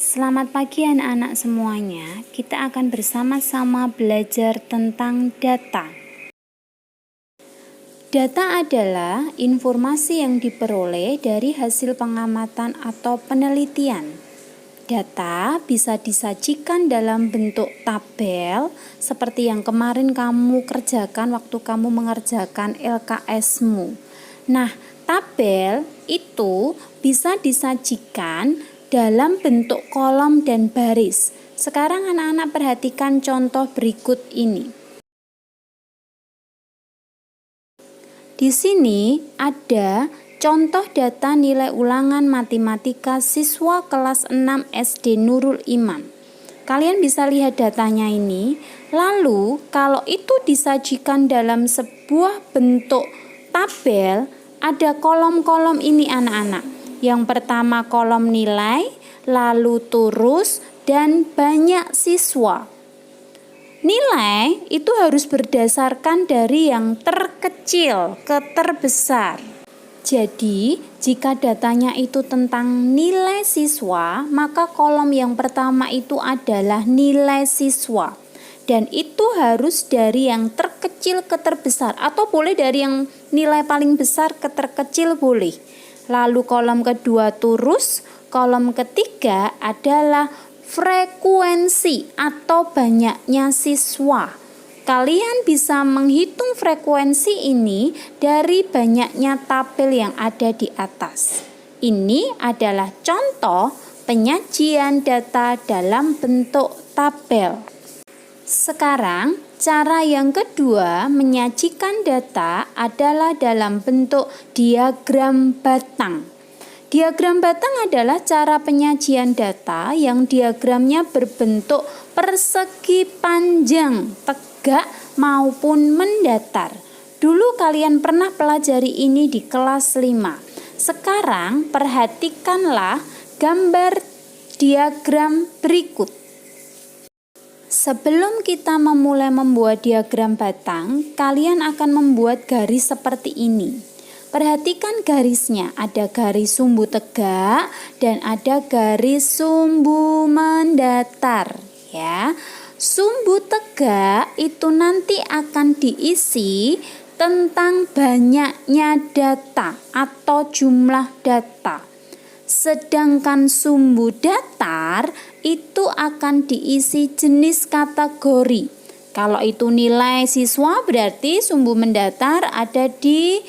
Selamat pagi anak-anak semuanya. Kita akan bersama-sama belajar tentang data. Data adalah informasi yang diperoleh dari hasil pengamatan atau penelitian. Data bisa disajikan dalam bentuk tabel seperti yang kemarin kamu kerjakan waktu kamu mengerjakan LKS-mu. Nah, tabel itu bisa disajikan dalam bentuk kolom dan baris. Sekarang anak-anak perhatikan contoh berikut ini. Di sini ada contoh data nilai ulangan matematika siswa kelas 6 SD Nurul Imam. Kalian bisa lihat datanya ini. Lalu kalau itu disajikan dalam sebuah bentuk tabel, ada kolom-kolom ini anak-anak. Yang pertama kolom nilai, lalu turus, dan banyak siswa. Nilai itu harus berdasarkan dari yang terkecil ke terbesar. Jadi, jika datanya itu tentang nilai siswa, maka kolom yang pertama itu adalah nilai siswa. Dan itu harus dari yang terkecil ke terbesar, atau boleh dari yang nilai paling besar ke terkecil boleh. Lalu kolom kedua turus, kolom ketiga adalah frekuensi atau banyaknya siswa. Kalian bisa menghitung frekuensi ini dari banyaknya tabel yang ada di atas. Ini adalah contoh penyajian data dalam bentuk tabel. Sekarang, cara yang kedua menyajikan data adalah dalam bentuk diagram batang. Diagram batang adalah cara penyajian data yang diagramnya berbentuk persegi panjang, tegak maupun mendatar. Dulu kalian pernah pelajari ini di kelas 5. Sekarang perhatikanlah gambar diagram berikut. Sebelum kita memulai membuat diagram batang, kalian akan membuat garis seperti ini. Perhatikan garisnya, ada garis sumbu tegak dan ada garis sumbu mendatar, ya. Sumbu tegak itu nanti akan diisi tentang banyaknya data atau jumlah data. Sedangkan sumbu datar itu akan diisi jenis kategori. Kalau itu nilai siswa berarti sumbu mendatar ada di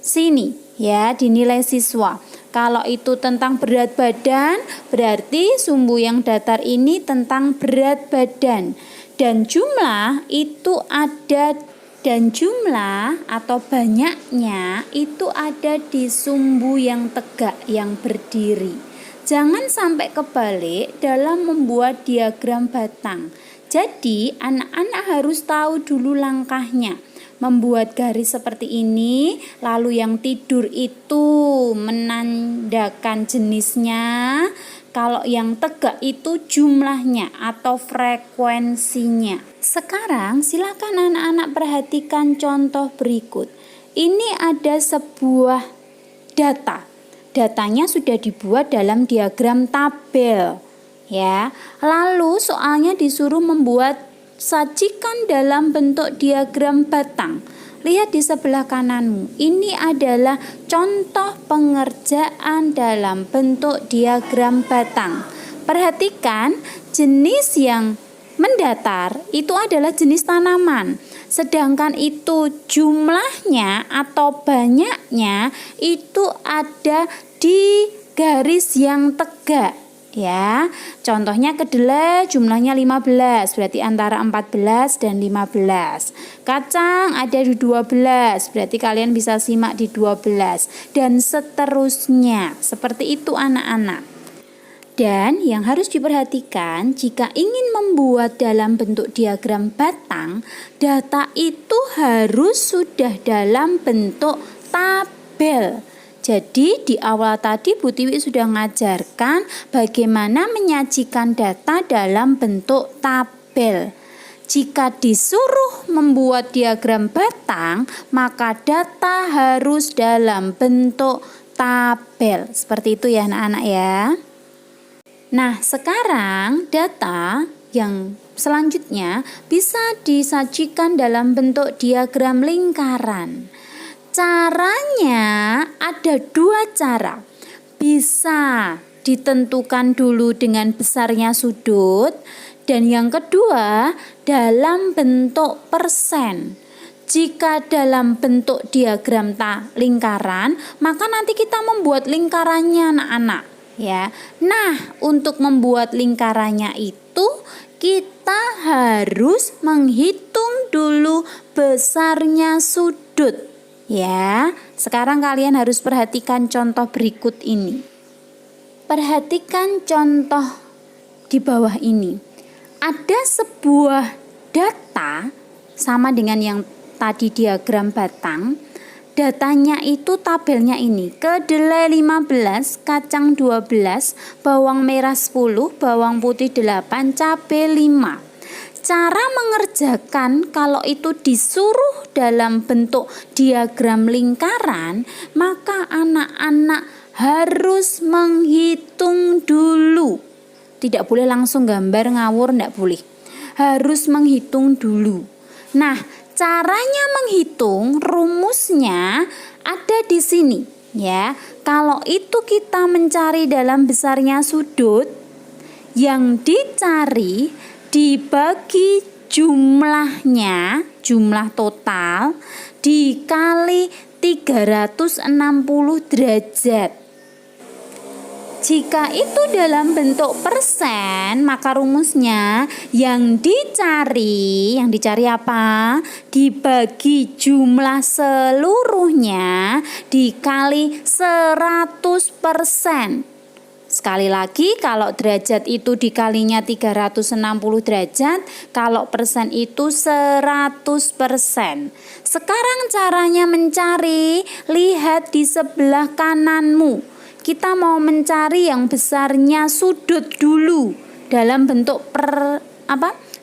sini, ya, di nilai siswa. Kalau itu tentang berat badan, berarti sumbu yang datar ini tentang berat badan. Dan jumlah itu ada, dan jumlah atau banyaknya itu ada di sumbu yang tegak, yang berdiri. Jangan sampai kebalik dalam membuat diagram batang. Jadi anak-anak harus tahu dulu langkahnya. Membuat garis seperti ini, lalu yang tidur itu menandakan jenisnya, kalau yang tegak itu jumlahnya atau frekuensinya. Sekarang silakan anak-anak perhatikan contoh berikut. Ini ada sebuah data. Datanya sudah dibuat dalam diagram tabel, ya. Lalu soalnya disuruh membuat sajikan dalam bentuk diagram batang. Lihat di sebelah kananmu. Ini adalah contoh pengerjaan dalam bentuk diagram batang. Perhatikan jenis yang mendatar itu adalah jenis tanaman. Sedangkan itu jumlahnya atau banyaknya itu ada di garis yang tegak. Ya, contohnya kedelai jumlahnya 15, berarti antara 14 dan 15. Kacang ada di 12, berarti kalian bisa simak di 12. Dan seterusnya, seperti itu anak-anak. Dan yang harus diperhatikan, jika ingin membuat dalam bentuk diagram batang, data itu harus sudah dalam bentuk tabel. Jadi di awal tadi Bu Tiwi sudah mengajarkan bagaimana menyajikan data dalam bentuk tabel. Jika disuruh membuat diagram batang, maka data harus dalam bentuk tabel. Seperti itu ya anak-anak ya. Nah, sekarang data yang selanjutnya bisa disajikan dalam bentuk diagram lingkaran. Caranya ada dua cara. Bisa ditentukan dulu dengan besarnya sudut, dan yang kedua dalam bentuk persen. Jika dalam bentuk diagram lingkaran, maka nanti kita membuat lingkarannya anak-anak ya. Nah, untuk membuat lingkarannya itu kita harus menghitung dulu besarnya sudut ya. Sekarang kalian harus perhatikan contoh berikut ini. Perhatikan contoh di bawah ini. Ada sebuah data sama dengan yang tadi diagram batang. Datanya itu tabelnya ini. Kedelai 15, kacang 12, bawang merah 10, bawang putih 8, cabai 5. Cara mengerjakan kalau itu disuruh dalam bentuk diagram lingkaran, maka anak-anak harus menghitung dulu. Tidak boleh langsung gambar ngawur, tidak boleh. Harus menghitung dulu. Nah, caranya menghitung rumusnya ada di sini ya. Kalau itu kita mencari dalam besarnya sudut, yang dicari dibagi jumlahnya, jumlah total dikali 360 derajat. Jika itu dalam bentuk persen, maka rumusnya yang dicari apa? Dibagi jumlah seluruhnya dikali 100%. Sekali lagi, kalau derajat itu dikalinya 360 derajat, kalau persen itu 100%. Sekarang caranya mencari, lihat di sebelah kananmu. Kita mau mencari yang besarnya sudut dulu dalam bentuk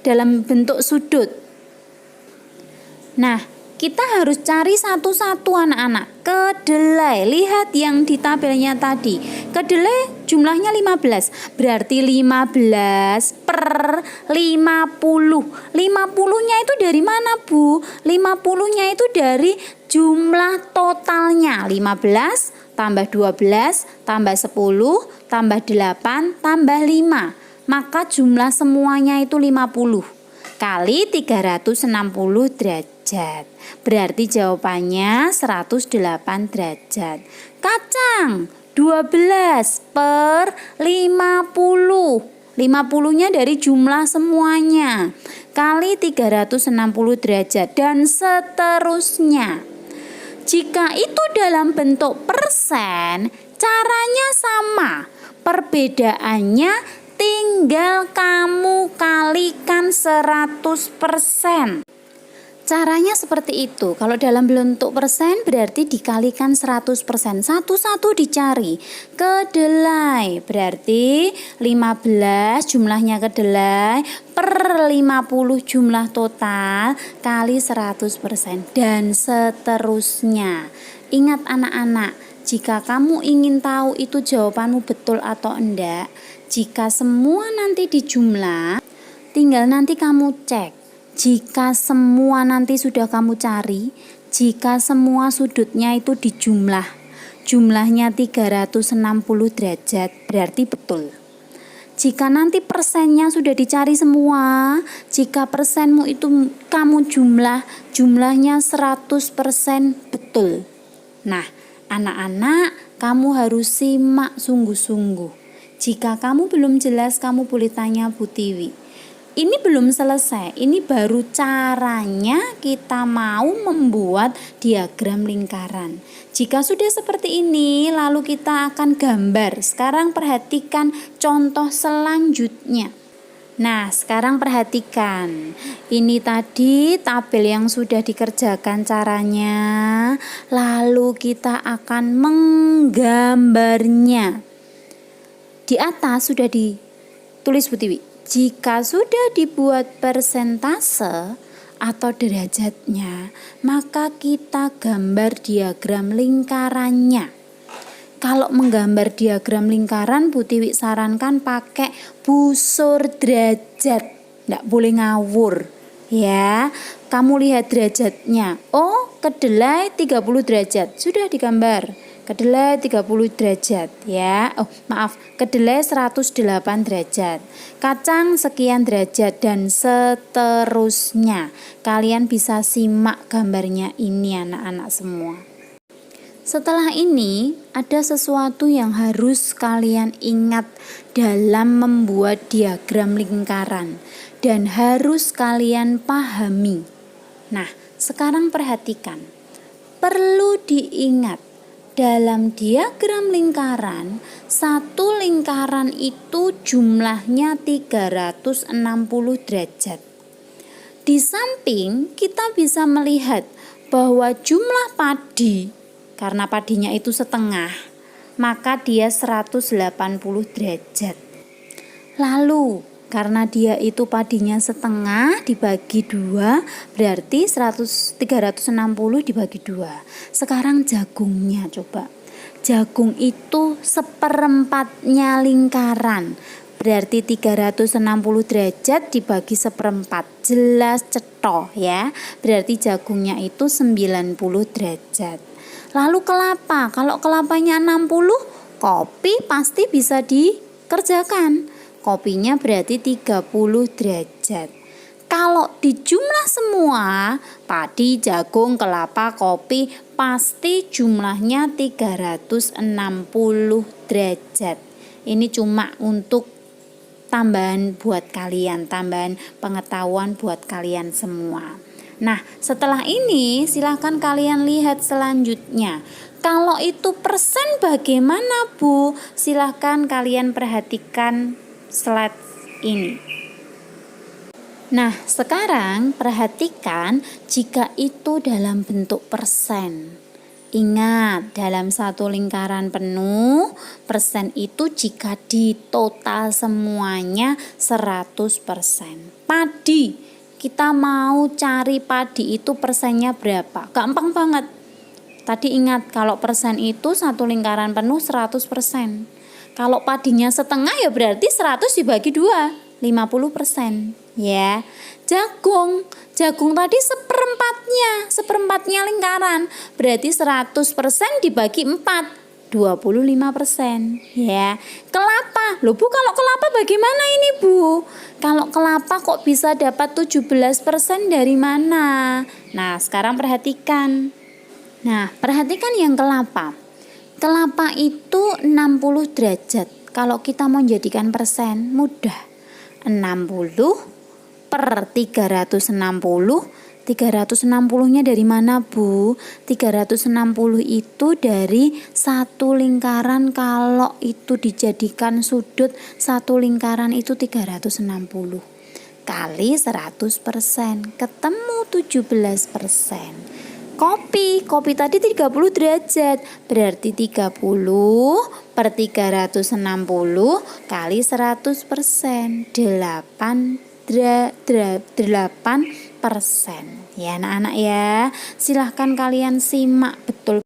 dalam bentuk sudut. Nah, kita harus cari satu-satu anak-anak. Kedelai, lihat yang di tabelnya tadi. Kedelai jumlahnya 15, berarti 15 per 50. 50-nya itu dari mana, Bu? 50-nya itu dari jumlah totalnya. 15 tambah 12 tambah 10 tambah 8 tambah 5. Maka jumlah semuanya itu 50 kali 360 derajat. Berarti jawabannya 108 derajat. Kacang 12 per 50. 50-nya dari jumlah semuanya kali 360 derajat dan seterusnya. Jika itu dalam bentuk persen, caranya sama. Perbedaannya tinggal kamu kalikan 100%. Caranya seperti itu. Kalau dalam bentuk persen berarti dikalikan 100%. Satu-satu dicari. Kedelai berarti 15 jumlahnya kedelai per 50 jumlah total kali 100% dan seterusnya. Ingat anak-anak, jika kamu ingin tahu itu jawabanmu betul atau enggak, jika semua nanti dijumlah, tinggal nanti kamu cek. Jika semua nanti sudah kamu cari, jika semua sudutnya itu dijumlah, jumlahnya 360 derajat, berarti betul. Jika nanti persennya sudah dicari semua, jika persenmu itu kamu jumlahnya 100% betul. Nah, anak-anak, kamu harus simak sungguh-sungguh. Jika kamu belum jelas, kamu boleh tanya Bu Tiwi. Ini belum selesai, ini baru caranya kita mau membuat diagram lingkaran. Jika sudah seperti ini, lalu kita akan gambar. Sekarang perhatikan contoh selanjutnya. Nah, sekarang perhatikan. Ini tadi tabel yang sudah dikerjakan caranya. Lalu kita akan menggambarnya. Di atas sudah ditulis Bu Tiwi. Jika sudah dibuat persentase atau derajatnya, maka kita gambar diagram lingkarannya. Kalau menggambar diagram lingkaran, Bu Tiwi sarankan pakai busur derajat. Nggak boleh ngawur. Ya, kamu lihat derajatnya. Oh, kedelai 30 derajat. Sudah digambar. Kedelai 30 derajat ya. Oh, maaf, kedelai 108 derajat. Kacang sekian derajat dan seterusnya. Kalian bisa simak gambarnya ini anak-anak semua. Setelah ini, ada sesuatu yang harus kalian ingat dalam membuat diagram lingkaran dan harus kalian pahami. Nah, sekarang perhatikan. Perlu diingat, dalam diagram lingkaran, satu lingkaran itu jumlahnya 360 derajat. Di samping kita bisa melihat bahwa jumlah padi, karena padinya itu setengah, maka dia 180 derajat. Lalu karena dia itu padinya setengah dibagi 2 berarti 360 dibagi 2. Sekarang jagungnya coba. Jagung itu seperempatnya lingkaran. Berarti 360 derajat dibagi seperempat. Jelas cetoh ya. Berarti jagungnya itu 90 derajat. Lalu kelapa. Kalau kelapanya 60, kopi pasti bisa dikerjakan. Kopinya berarti 30 derajat. Kalau dijumlah semua, padi, jagung, kelapa, kopi, pasti jumlahnya 360 derajat. Ini cuma untuk tambahan buat kalian, tambahan pengetahuan buat kalian semua. Nah, setelah ini silahkan kalian lihat selanjutnya. Kalau itu persen bagaimana, Bu? Silahkan kalian perhatikan slide ini. Nah, sekarang perhatikan jika itu dalam bentuk persen. Ingat, dalam satu lingkaran penuh, persen itu jika di total semuanya 100%. Padi, kita mau cari padi itu persennya berapa? Gampang banget. Tadi ingat, kalau persen itu satu lingkaran penuh 100%. Kalau padinya setengah ya berarti 100 dibagi 2, 50%. Ya, jagung tadi seperempatnya lingkaran. Berarti 100% dibagi 4, 25%. Ya, kelapa. Loh Bu, kalau kelapa bagaimana ini Bu? Kalau kelapa kok bisa dapat 17% dari mana? Nah, sekarang perhatikan. Nah, perhatikan yang kelapa. Kelapa itu 60 derajat. Kalau kita mau jadikan persen, mudah. 60 per 360. 360-nya dari mana, Bu? 360 itu dari satu lingkaran. Kalau itu dijadikan sudut, satu lingkaran itu 360. Kali 100%. Ketemu 17%. Kopi tadi 30 derajat, berarti 30 per 360 kali 100%, 8%. Ya anak-anak ya, silahkan kalian simak betul.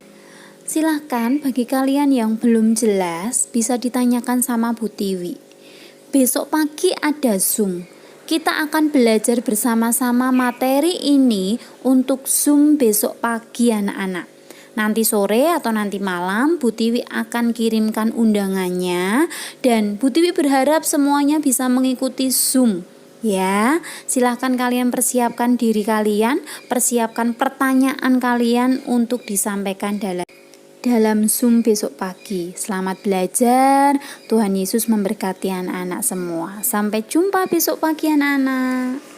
Silahkan bagi kalian yang belum jelas bisa ditanyakan sama Bu Tiwi. Besok pagi ada Zoom. Kita akan belajar bersama-sama materi ini untuk Zoom besok pagi anak-anak. Nanti sore atau nanti malam Bu Tiwi akan kirimkan undangannya dan Bu Tiwi berharap semuanya bisa mengikuti Zoom. Ya, silahkan kalian persiapkan diri kalian, persiapkan pertanyaan kalian untuk disampaikan dalam Zoom besok pagi. Selamat belajar. Tuhan Yesus memberkati anak-anak semua. Sampai jumpa besok pagi anak-anak.